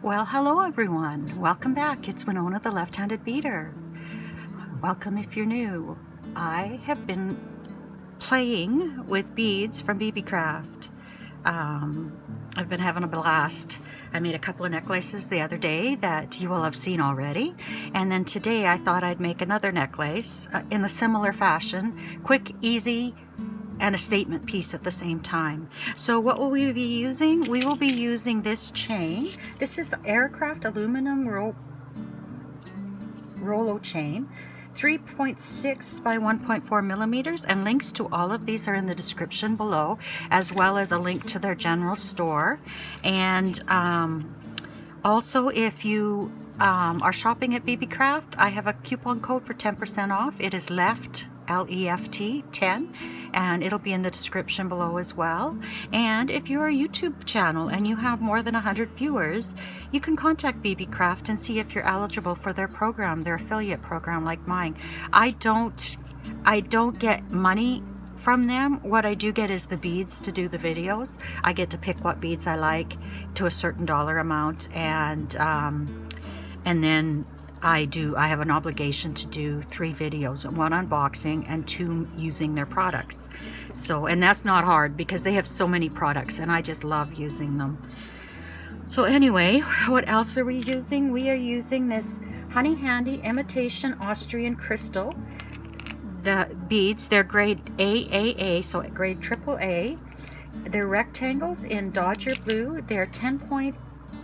Well, hello everyone. Welcome back. It's Winona the Left-Handed Beater. Welcome if you're new. I have been playing with beads from BeeBeeCraft. I've been having a blast. I made a couple of necklaces the other day that you will have seen already. And then today I thought I'd make another necklace in a similar fashion. Quick, easy, and a statement piece at the same time. So what will we be using? We will be using this chain. This is Aircraft aluminum Rollo chain, 3.6 by 1.4 millimeters, and links to all of these are in the description below, as well as a link to their general store. And also, if you are shopping at BeeBeeCraft, I have a coupon code for 10% off. It is LEFT, L-E-F-T 10, and it'll be in the description below as well. And if you're a YouTube channel and you have more than 100 viewers, you can contact BeeBeeCraft and see if you're eligible for their program, their affiliate program like mine. I don't get money from them. What I do get is the beads to do the videos. I get to pick what beads I like to a certain dollar amount, and then I have an obligation to do 3 videos, 1 unboxing and 2 using their products. So, and that's not hard because they have so many products and I just love using them. So anyway, what else are we using? We are using this Honey Handy imitation Austrian crystal. The beads, they're grade AAA, so grade AAA. They're rectangles in Dodger blue. They're 10 times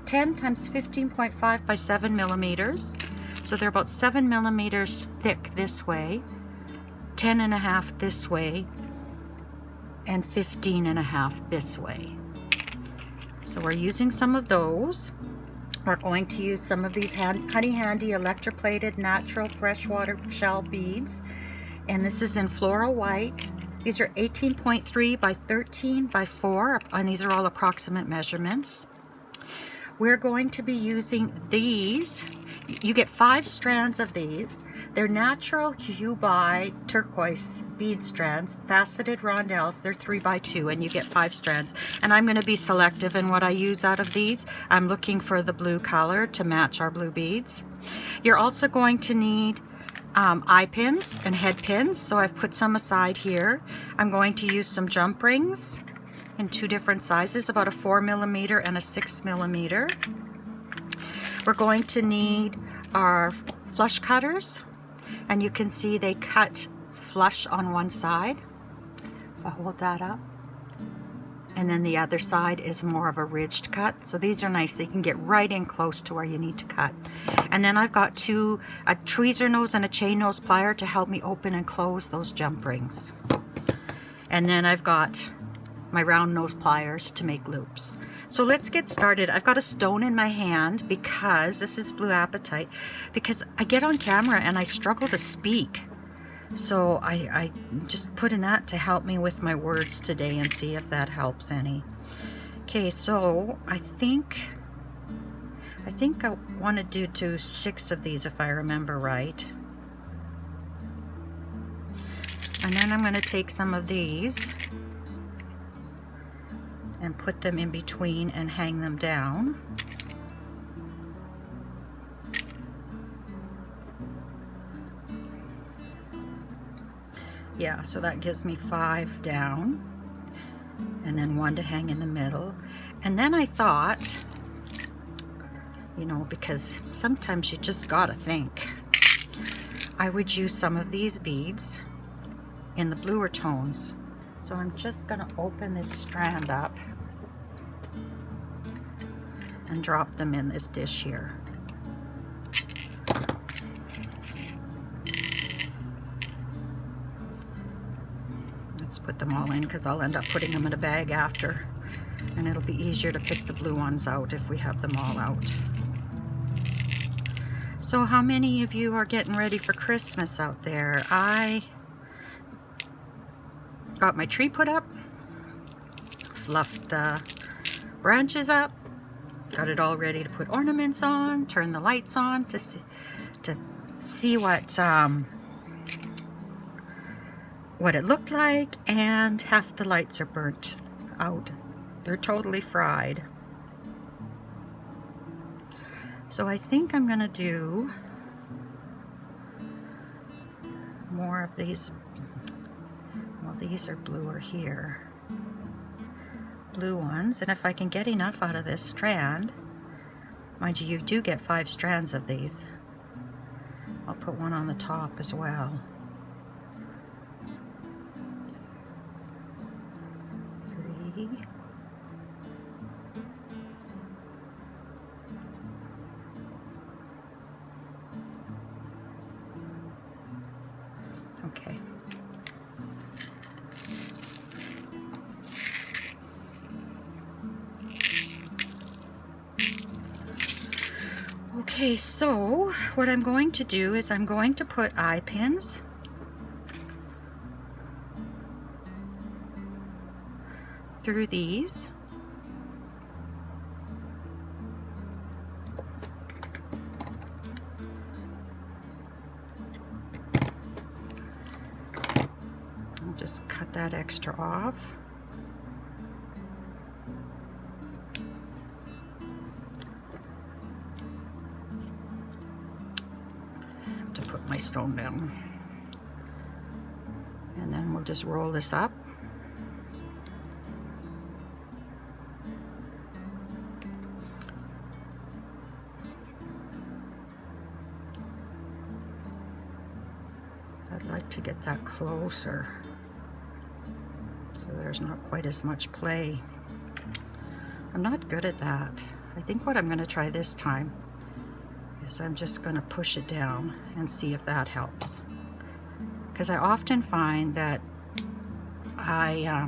15.5 by 7 millimeters. So they're about 7 millimeters thick this way, 10.5 this way, and 15.5 this way. So we're using some of those. We're going to use some of these Honey Handy electroplated natural freshwater shell beads. And this is in floral white. These are 18.3 by 13 by 4, and these are all approximate measurements. We're going to be using these. You get 5 strands of these. They're natural Dubai turquoise bead strands, faceted rondelles. They're 3 by 2, and you get 5 strands. And I'm going to be selective in what I use out of these. I'm looking for the blue color to match our blue beads. You're also going to need eye pins and head pins, so I've put some aside here. I'm going to use some jump rings in 2 different sizes, about a 4 millimeter and a 6 millimeter. We're going to need our flush cutters, and you can see they cut flush on one side. I'll hold that up. And then the other side is more of a ridged cut. So these are nice. They can get right in close to where you need to cut. And then I've got a tweezer nose and a chain nose plier to help me open and close those jump rings. And then I've got my round nose pliers to make loops. So let's get started. I've got a stone in my hand because this is blue apatite, because I get on camera and I struggle to speak. So I just put in that to help me with my words today and see if that helps any. Okay, so I think I want to do 6 of these if I remember right. And then I'm going to take some of these and put them in between and hang them down. Yeah, so that gives me 5 down, and then 1 to hang in the middle. And then I thought, you know, because sometimes you just gotta think, I would use some of these beads in the bluer tones. So I'm just gonna open this strand up and drop them in this dish here. Let's put them all in, because I'll end up putting them in a bag after, and it'll be easier to pick the blue ones out if we have them all out. So how many of you are getting ready for Christmas out there? I got my tree put up, fluffed the branches up, got it all ready to put ornaments on, turn the lights on to see what it looked like, and half the lights are burnt out. They're totally fried. So I think I'm gonna do more of these. Well, these are bluer here. Blue ones, and if I can get enough out of this strand, mind you, you do get 5 strands of these. I'll put one on the top as well. 3. Okay. Okay, so what I'm going to do is I'm going to put eye pins through these. I'll just cut that extra off. To put my stone down, and then we'll just roll this up. I'd like to get that closer so there's not quite as much play. I'm not good at that. I think what I'm going to try this time is I'm just going to push it down and see if that helps, because I often find that I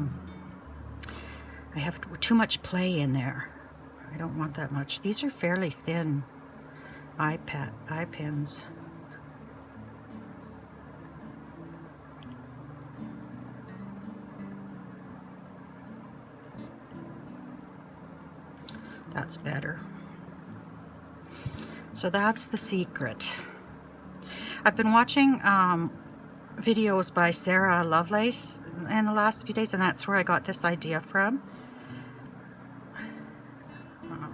have too much play in there. I don't want that much. These are fairly thin eye pins. That's better. So that's the secret. I've been watching videos by Sarah Lovelace in the last few days, and that's where I got this idea from.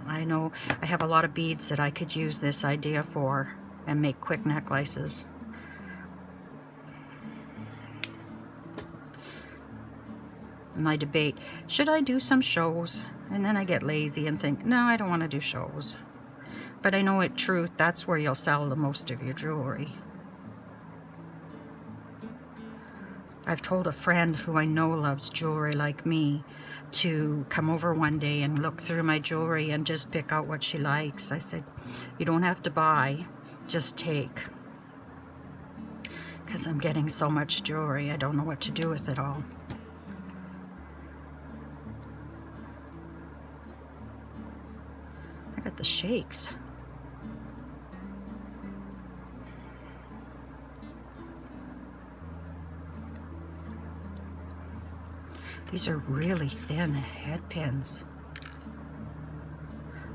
I know I have a lot of beads that I could use this idea for and make quick necklaces. And I debate, should I do some shows? And then I get lazy and think, no, I don't want to do shows. But I know in truth, that's where you'll sell the most of your jewelry. I've told a friend who I know loves jewelry like me to come over one day and look through my jewelry and just pick out what she likes. I said, you don't have to buy, just take. Because I'm getting so much jewelry, I don't know what to do with it all. I got the shakes. These are really thin head pins.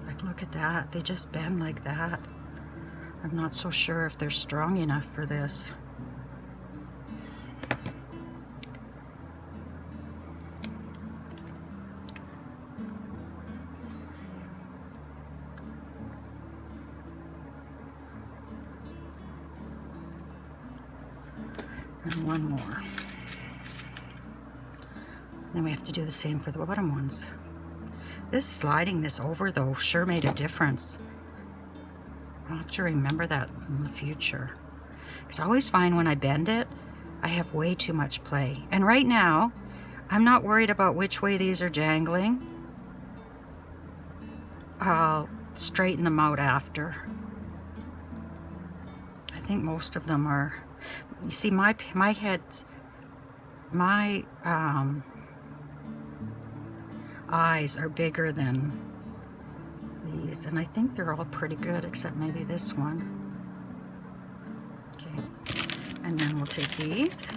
Like, look at that. They just bend like that. I'm not so sure if they're strong enough for this. And one more. Then we have to do the same for the bottom ones. This sliding this over though sure made a difference. I'll have to remember that in the future. Because I always find when I bend it, I have way too much play. And right now, I'm not worried about which way these are jangling. I'll straighten them out after. I think most of them are, you see my head's, my eyes are bigger than these, and I think they're all pretty good except maybe this one. Okay, and then we'll take these.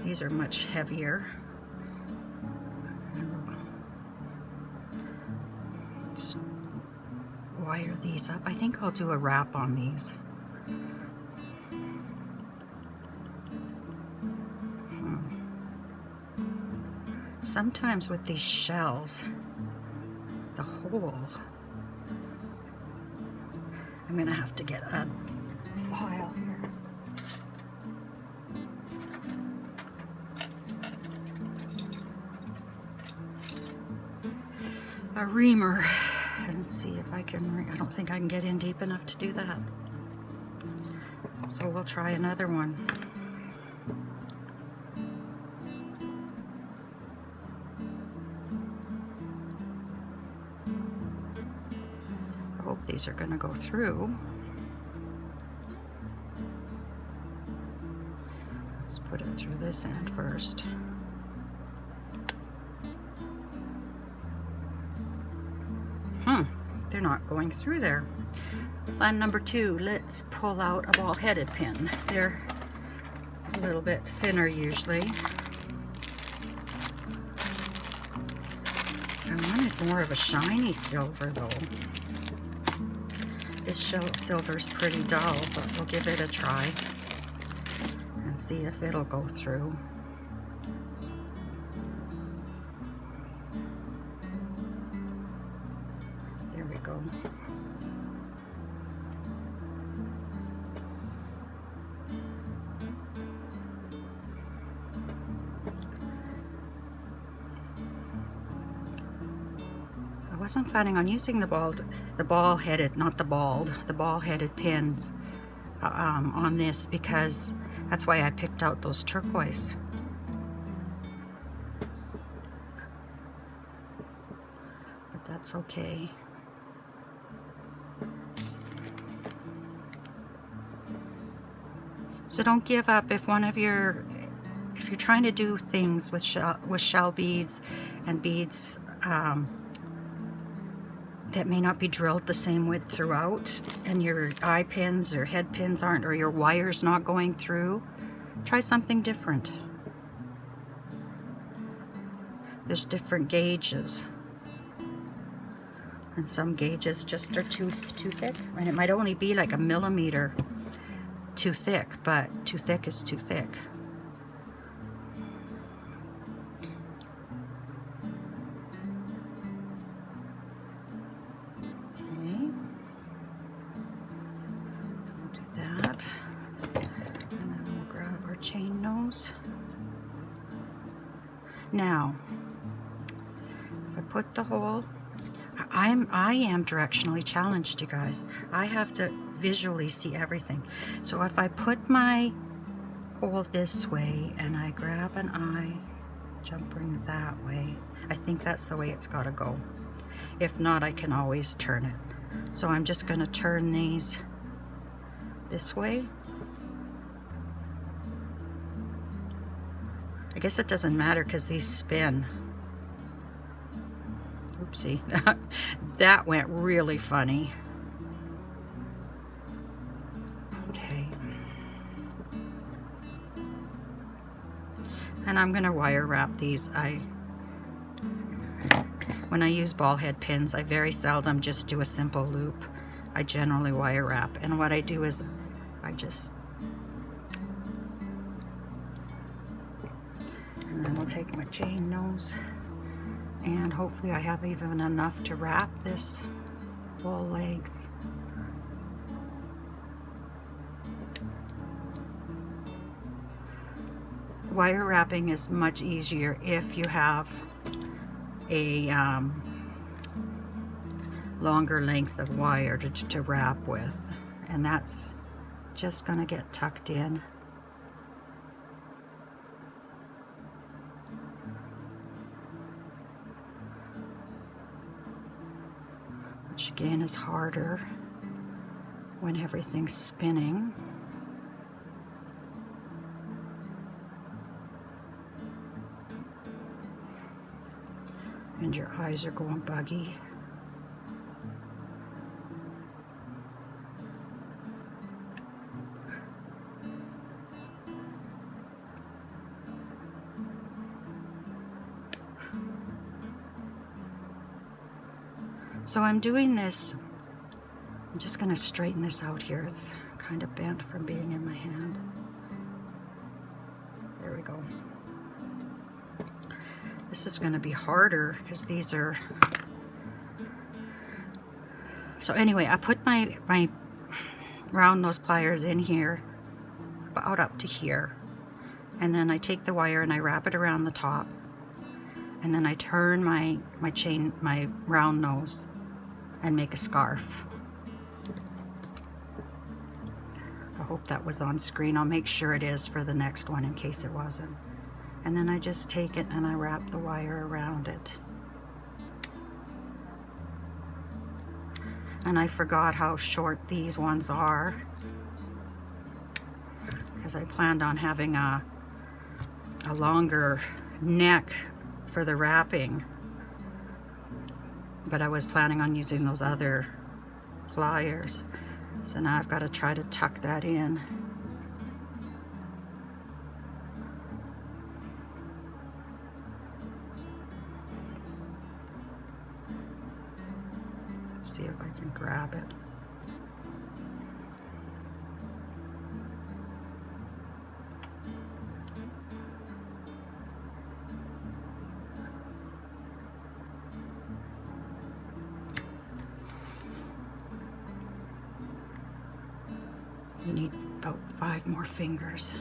These are much heavier. Just wire these up. I think I'll do a wrap on these. Sometimes with these shells, the hole. I'm gonna have to get a file here. A reamer and see if I can, I don't think I can get in deep enough to do that. So we'll try another one. I hope these are going to go through. Let's put it through this end first. They're not going through there. Plan number 2, let's pull out a ball-headed pin. They're a little bit thinner usually. I wanted more of a shiny silver though. This silver's pretty dull, but we'll give it a try and see if it'll go through. There we go. I wasn't planning on using the ball-headed pins on this, because that's why I picked out those turquoise. But that's okay. So don't give up if you're trying to do things with shell beads and beads that may not be drilled the same width throughout, and your eye pins or head pins aren't, or your wire's not going through. Try something different. There's different gauges, and some gauges just are too thick, and it might only be like a millimeter too thick, but too thick is too thick. Chain nose. Now, if I put the hole, I am directionally challenged, you guys. I have to visually see everything. So if I put my hole this way and I grab an eye, jumping that way, I think that's the way it's got to go. If not, I can always turn it. So I'm just going to turn these this way. I guess it doesn't matter because these spin. Oopsie. That went really funny. Okay. And I'm going to wire wrap these. When I use ball head pins, I very seldom just do a simple loop. I generally wire wrap. And what I do is and then we'll take my chain nose, and hopefully I have even enough to wrap this full length. Wire wrapping is much easier if you have a longer length of wire to wrap with, and that's just going to get tucked in. Which again is harder when everything's spinning. And your eyes are going buggy. So I'm doing this, I'm just going to straighten this out here. It's kind of bent from being in my hand. There we go. This is going to be harder because these are So anyway, I put my round nose pliers in here, about up to here, and then I take the wire and I wrap it around the top, and then I turn my round nose and make a scarf. I hope that was on screen. I'll make sure it is for the next one in case it wasn't. And then I just take it and I wrap the wire around it. And I forgot how short these ones are, because I planned on having a longer neck for the wrapping, but I was planning on using those other pliers. So now I've got to try to tuck that in. See if I can grab it. You need about 5 more fingers.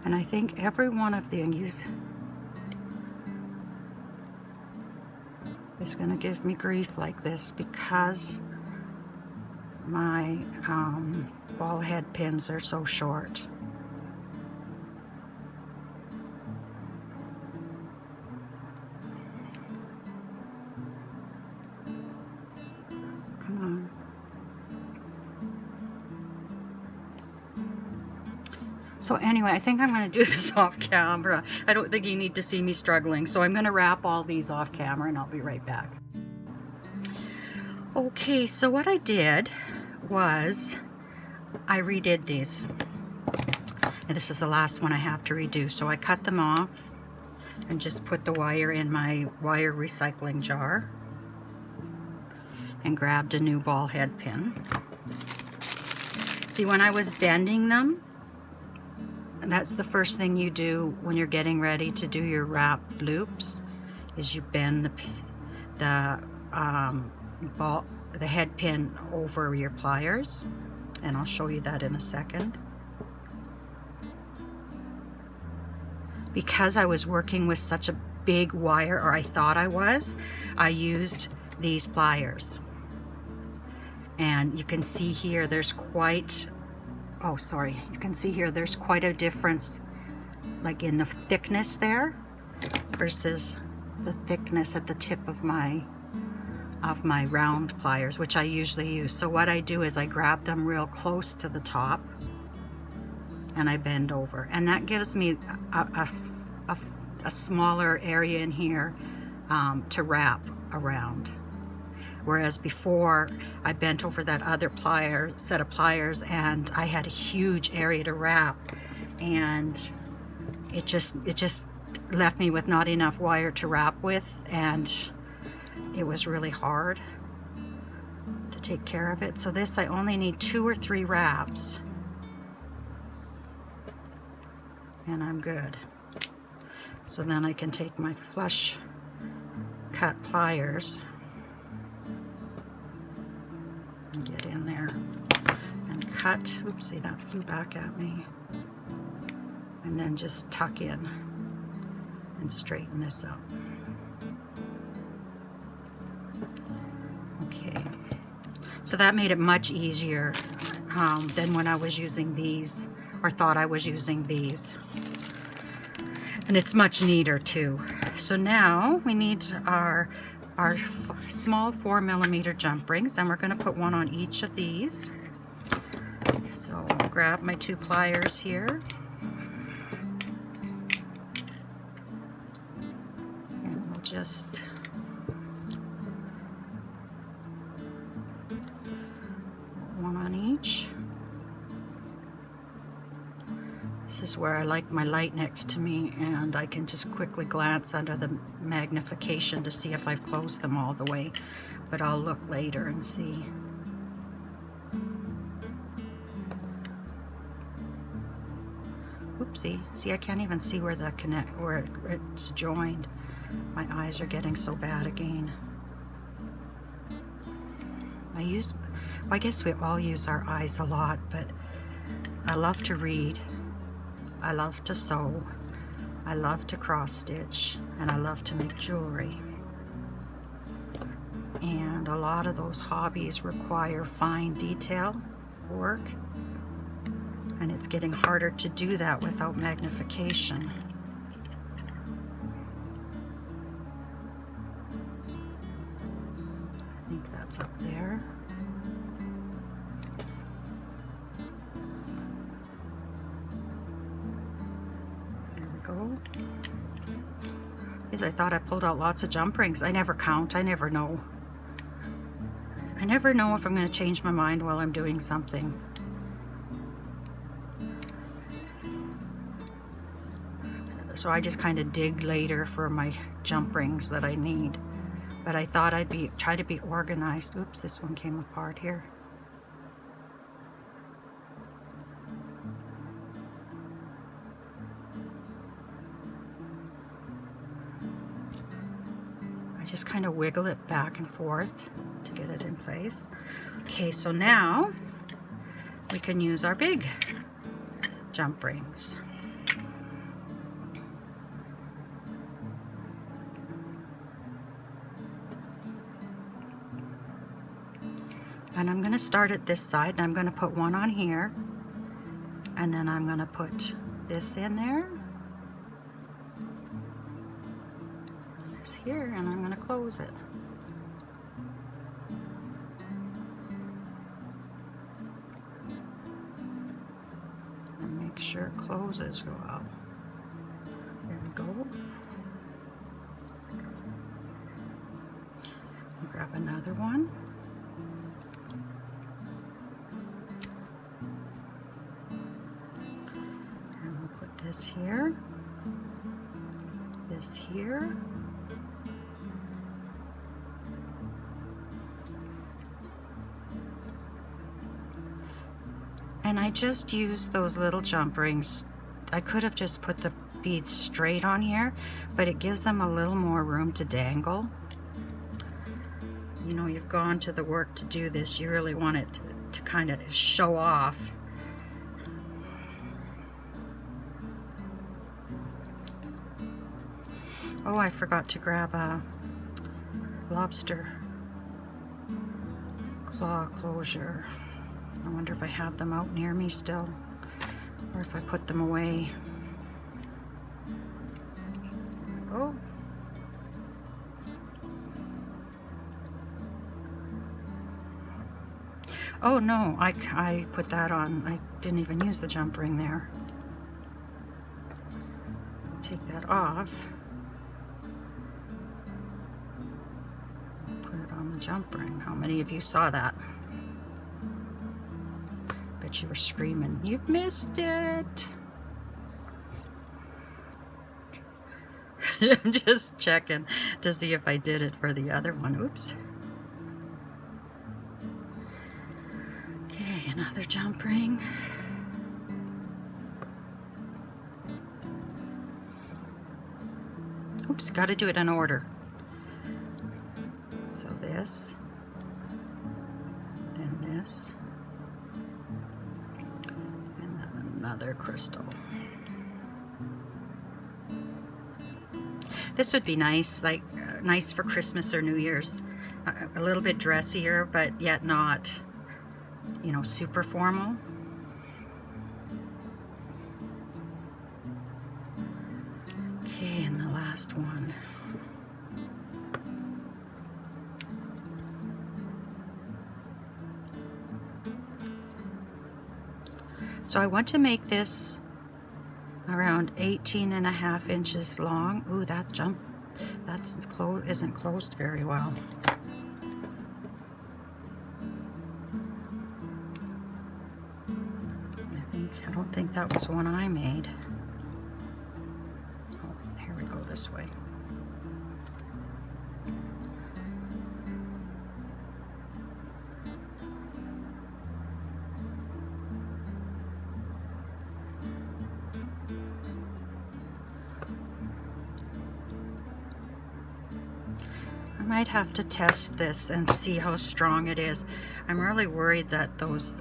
And I think every one of these is going to give me grief like this, because my ball head pins are so short. Come on. So anyway, I think I'm going to do this off camera. I don't think you need to see me struggling. So I'm going to wrap all these off camera and I'll be right back. Okay, so what I did was I redid these. And this is the last one I have to redo. So I cut them off and just put the wire in my wire recycling jar and grabbed a new ball head pin. See, when I was bending them, that's the first thing you do when you're getting ready to do your wrap loops, is you bend the head pin over your pliers, and I'll show you that in a second. Because I was working with such a big wire, or I thought I was, I used these pliers. And you can see here there's quite, oh sorry, you can see here there's quite a difference, like in the thickness there versus the thickness at the tip of my round pliers, which I usually use. So what I do is I grab them real close to the top and I bend over, and that gives me a smaller area in here to wrap around. Whereas before I bent over that other set of pliers and I had a huge area to wrap, and it just left me with not enough wire to wrap with, and it was really hard to take care of it. So this, I only need 2 or 3 wraps and I'm good. So then I can take my flush cut pliers and get in there and cut. Oopsie, that flew back at me. And then just tuck in and straighten this up. Okay, so that made it much easier than when I was using these, or thought I was using these. And it's much neater too. So now we need our small 4mm jump rings, and we're going to put one on each of these. So I'll grab my 2 pliers here, and we'll just one on each. This is where I like my light next to me, and I can just quickly glance under the magnification to see if I've closed them all the way, but I'll look later and see. Oopsie. See, I can't even see where the where it's joined. My eyes are getting so bad again. Well, I guess we all use our eyes a lot, but I love to read. I love to sew. I love to cross stitch, and I love to make jewelry. And a lot of those hobbies require fine detail work, and it's getting harder to do that without magnification. I think that's up there. There we go. Because I thought I pulled out lots of jump rings. I never count. I never know. I never know if I'm going to change my mind while I'm doing something. So I just kind of dig later for my jump rings that I need. But I thought I'd try to be organized. Oops, this one came apart here. I just kind of wiggle it back and forth to get it in place. Okay, so now we can use our big jump rings. And I'm going to start at this side, and I'm going to put one on here, and then I'm going to put this in there, and this here, and I'm going to close it. And make sure it closes well. There we go. I'll grab another one. This here, this here, and I just used those little jump rings. I could have just put the beads straight on here, but it gives them a little more room to dangle. You know, you've gone to the work to do this, you really want it to kind of show off. Oh, I forgot to grab a lobster claw closure. I wonder if I have them out near me still, or if I put them away. There we go. Oh no, I put that on. I didn't even use the jump ring there. Take that off. Jump ring. How many of you saw that? Bet you were screaming, "You've missed it." I'm just checking to see if I did it for the other one. Oops. Okay, another jump ring. Oops, got to do it in order. This, then this, and then another crystal. This would be nice, like nice for Christmas or New Year's. A little bit dressier, but yet not, you know, super formal. Okay, and the last one. So I want to make this around 18.5 inches long. Ooh, that isn't closed very well. I don't think that was one I made. Oh, here we go this way. might have to test this and see how strong it is. I'm really worried that those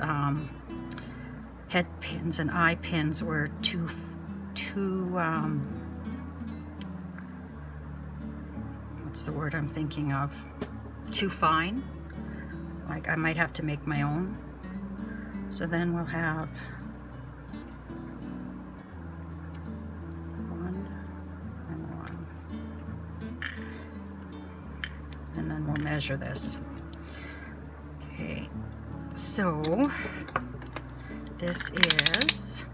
head pins and eye pins were too what's the word I'm thinking of? Too fine. Like I might have to make my own. So then we'll have one and one. And then we'll measure this. Okay, so this is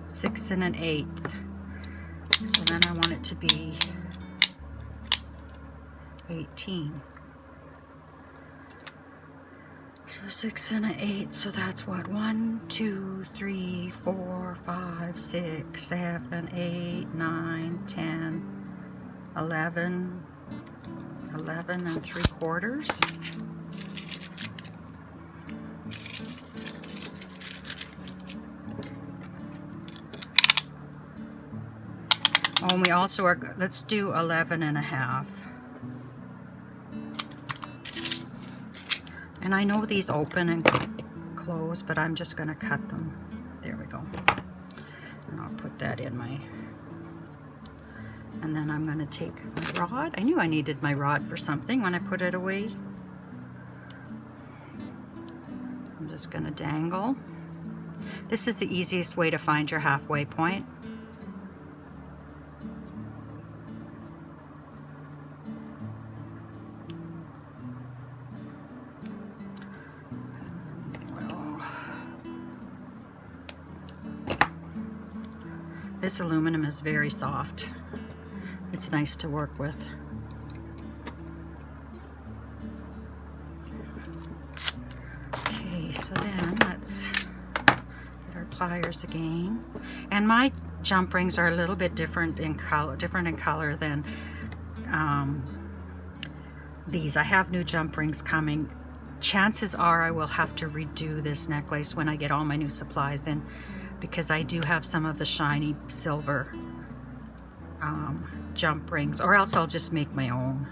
6 1/8. So then I want it to be 18. So 6 1/8. So that's what? 1, 2, 3, 4, 5, 6, 7, 8, 9, 10, 11. 11 3/4. Oh, and we also are, let's do 11 1/2. And I know these open and close, but I'm just going to cut them. There we go. And I'll put that in my, and then I'm going to take my rod. I knew I needed my rod for something when I put it away. I'm just going to dangle. This is the easiest way to find your halfway point. This aluminum is very soft. It's nice to work with. Okay, so then let's get our pliers again. And my jump rings are a little bit different in color than these. I have new jump rings coming. Chances are I will have to redo this necklace when I get all my new supplies in, because I do have some of the shiny silver jump rings, or else I'll just make my own.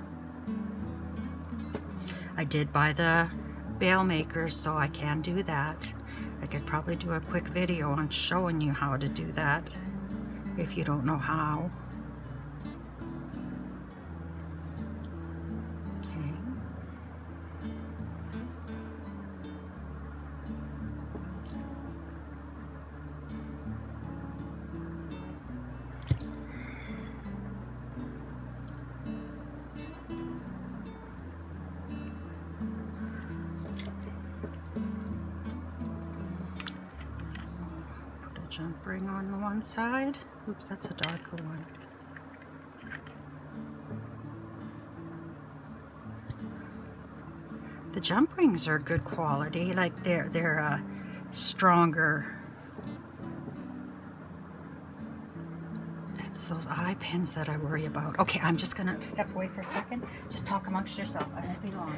I did buy the bail makers, so I can do that. I could probably do a quick video on showing you how to do that if you don't know how. Jump ring on the one side. Oops, that's a darker one. The jump rings are good quality, like they're stronger. It's those eye pins that I worry about. Okay, I'm just gonna step away for a second. Just talk amongst yourself. I won't be long.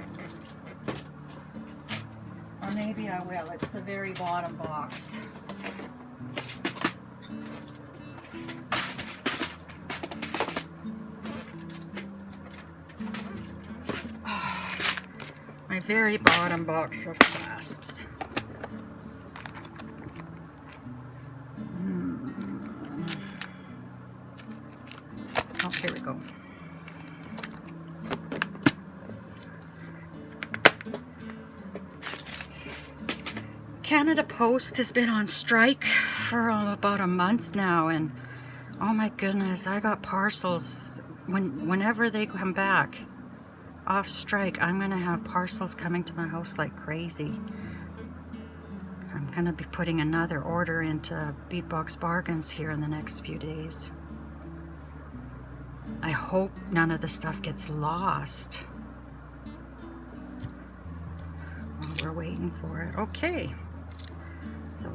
Or maybe I will. It's the very bottom box. My very bottom box of clasps. Oh, here we go. Canada Post has been on strike for about a month now, and oh my goodness, I got parcels whenever they come back off strike. I'm gonna have parcels coming to my house like crazy. I'm gonna be putting another order into Beatbox Bargains here in the next few days. I hope none of the stuff gets lost while we're waiting for it. Okay, so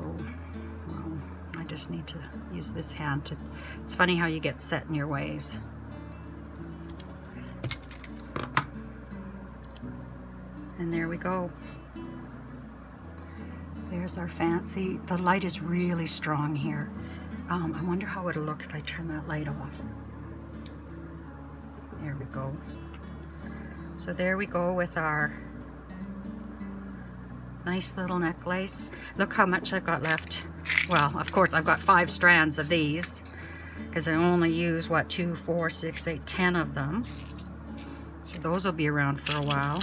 well, I just need to use this hand to, it's funny how you get set in your ways. And there we go. There's our fancy. The light is really strong here. I wonder how it'll look if I turn that light off. There we go. So there we go with our nice little necklace. Look how much I've got left. Well, of course, I've got 5 strands of these because I only use, what, 2, 4, 6, 8, 10 of them. So those will be around for a while.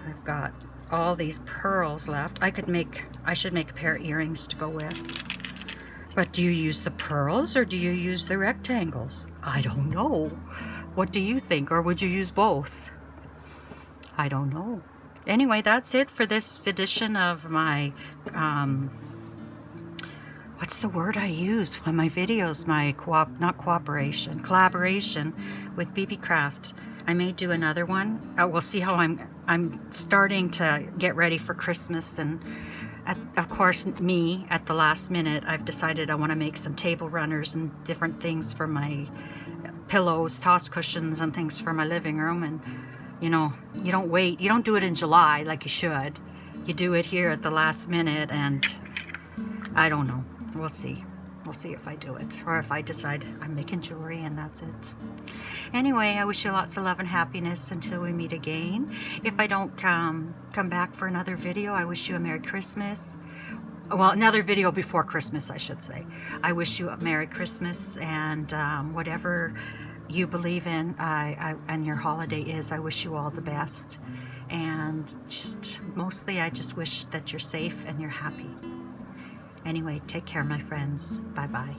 I've got all these pearls left. I should make a pair of earrings to go with. But do you use the pearls or do you use the rectangles? I don't know. What do you think? Or would you use both? I don't know. Anyway, that's it for this edition of my, what's the word I use on my videos? My collaboration with BeeBeeCraft. I may do another one. We'll see how I'm starting to get ready for Christmas, and of course, me, at the last minute, I've decided I want to make some table runners and different things for my pillows, toss cushions, and things for my living room. And you know, you don't do it in July like you should. You do it here at the last minute, and I don't know. We'll see. We'll see if I do it, or if I decide I'm making jewelry and that's it. Anyway, I wish you lots of love and happiness until we meet again. If I don't come back for another video, I wish you a Merry Christmas. Well, another video before Christmas, I should say. I wish you a Merry Christmas, and whatever you believe in and your holiday is, I wish you all the best. And just mostly, I just wish that you're safe and you're happy. Anyway, take care, my friends. Bye-bye.